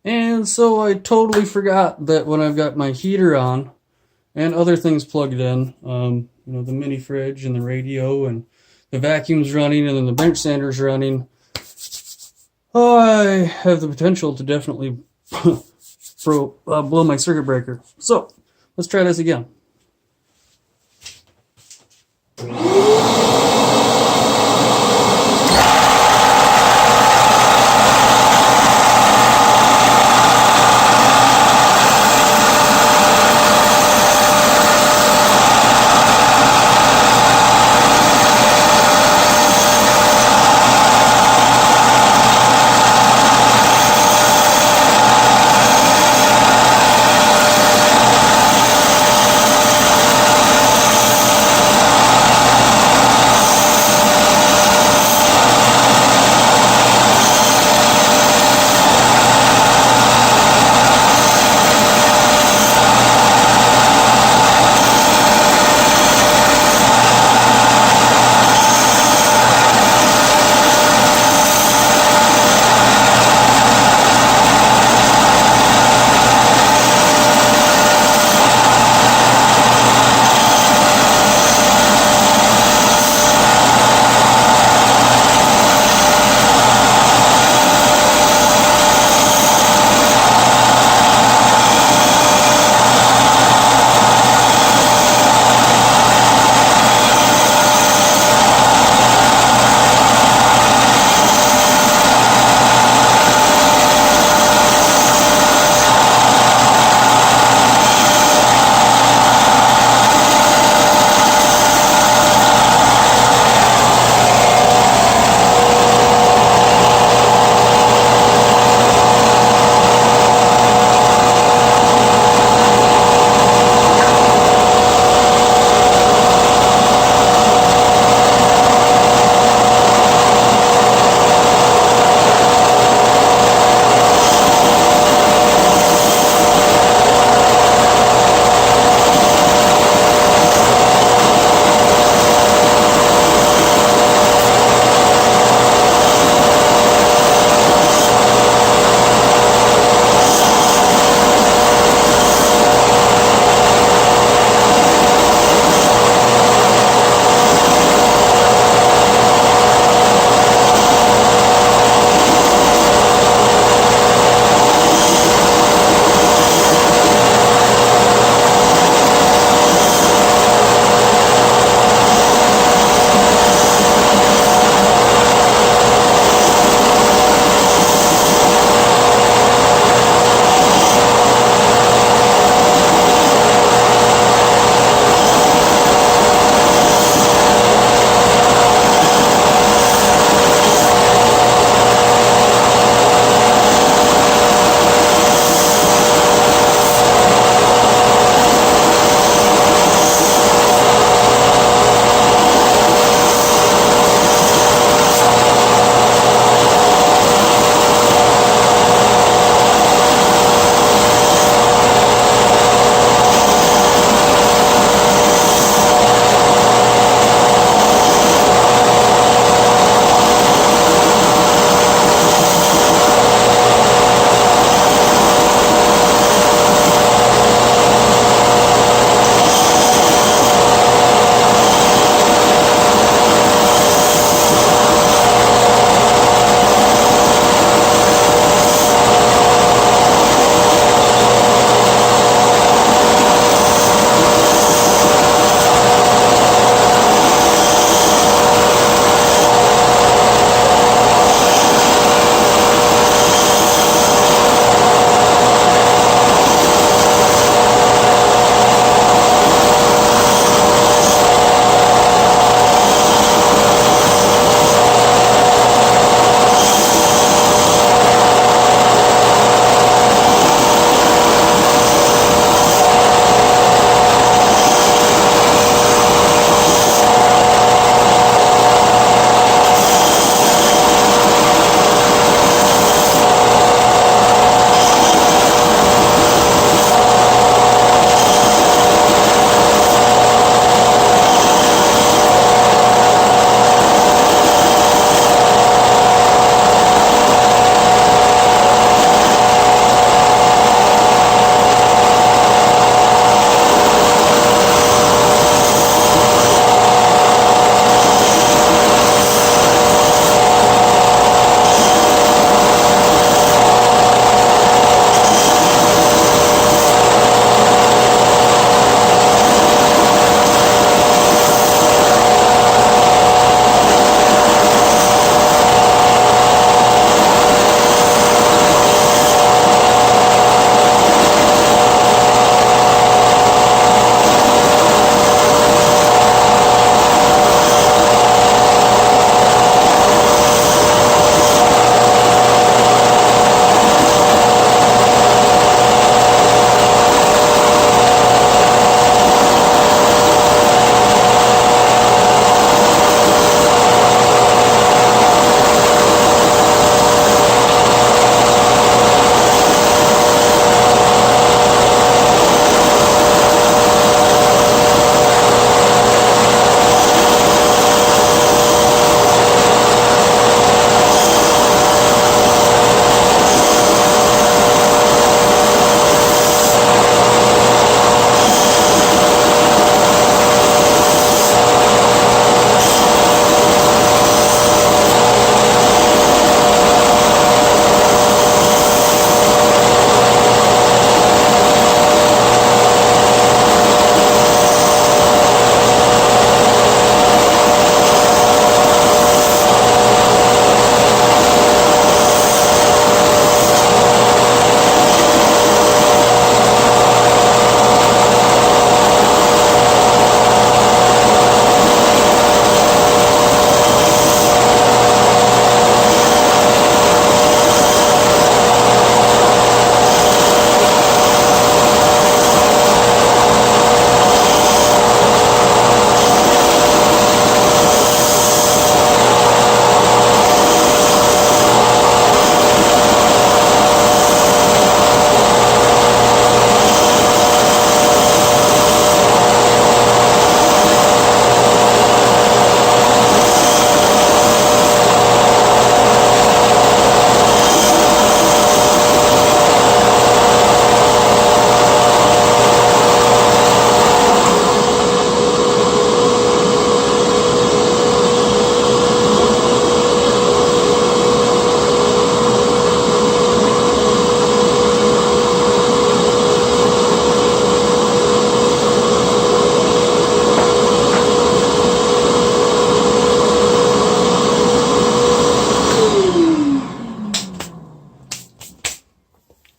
And so I totally forgot that when I've got my heater on and other things plugged in, the mini fridge and the radio and the vacuum's running and then the bench sander's running, I have the potential to definitely blow my circuit breaker. So let's try this again.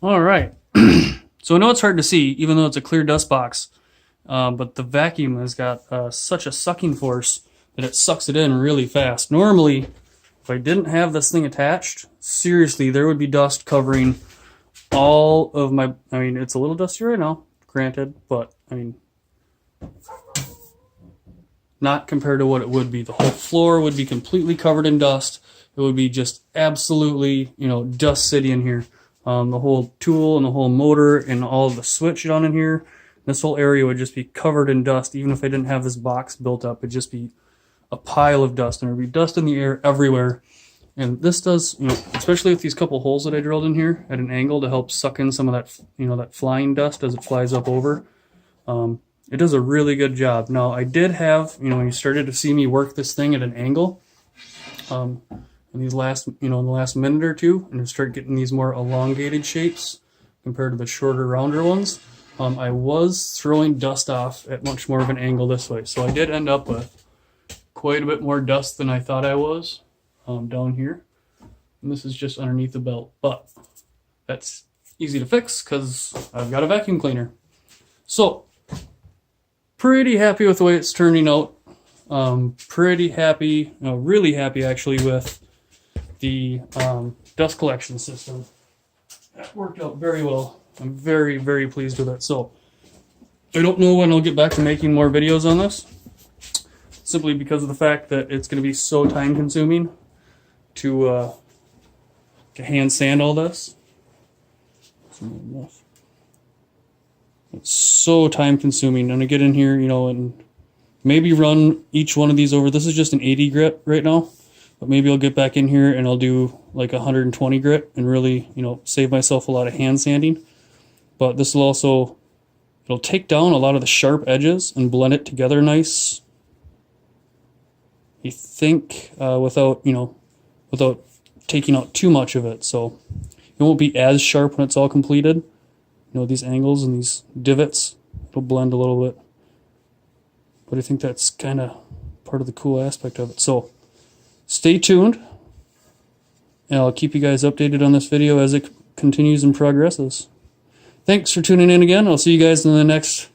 All right. So I know it's hard to see, even though it's a clear dust box, but the vacuum has got such a sucking force that it sucks it in really fast. Normally, if I didn't have this thing attached, seriously, there would be dust covering all of my... I mean, it's a little dusty right now, granted, but, I mean, not compared to what it would be. The whole floor would be completely covered in dust. It would be just absolutely, you know, dust city in here. The whole tool and the whole motor and all of the switch down in here, this whole area would just be covered in dust. Even if I didn't have this box built up, it'd just be a pile of dust, and there'd be dust in the air everywhere. And this does, you know, especially with these couple holes that I drilled in here at an angle to help suck in some of that, you know, that flying dust as it flies up over. It does a really good job. Now, I did have, you know, when you started to see me work this thing at an angle, in these last, you know, in the last minute or two, and start getting these more elongated shapes compared to the shorter, rounder ones, I was throwing dust off at much more of an angle this way. So I did end up with quite a bit more dust than I thought I was down here. And this is just underneath the belt, but that's easy to fix because I've got a vacuum cleaner. So, pretty happy with the way it's turning out. Pretty happy, really happy actually with the dust collection system. That worked out very well. I'm very, very pleased with it. So, I don't know when I'll get back to making more videos on this, simply because of the fact that it's going to be so time consuming to hand sand all this. It's so time consuming. I'm going to get in here, you know, and maybe run each one of these over. This is just an 80 grit right now, but maybe I'll get back in here and I'll do like 120 grit and really, you know, save myself a lot of hand sanding. But this will also, it'll take down a lot of the sharp edges and blend it together nice. You think without, you know, without taking out too much of it. So it won't be as sharp when it's all completed. You know, these angles and these divots, it'll blend a little bit. But I think that's kind of part of the cool aspect of it. So stay tuned, and I'll keep you guys updated on this video as it continues and progresses. Thanks for tuning in again. I'll see you guys in the next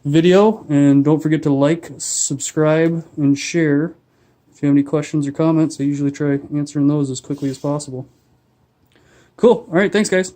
video, and don't forget to like, subscribe, and share. If you have any questions or comments, I usually try answering those as quickly as possible. Cool. All right, thanks guys.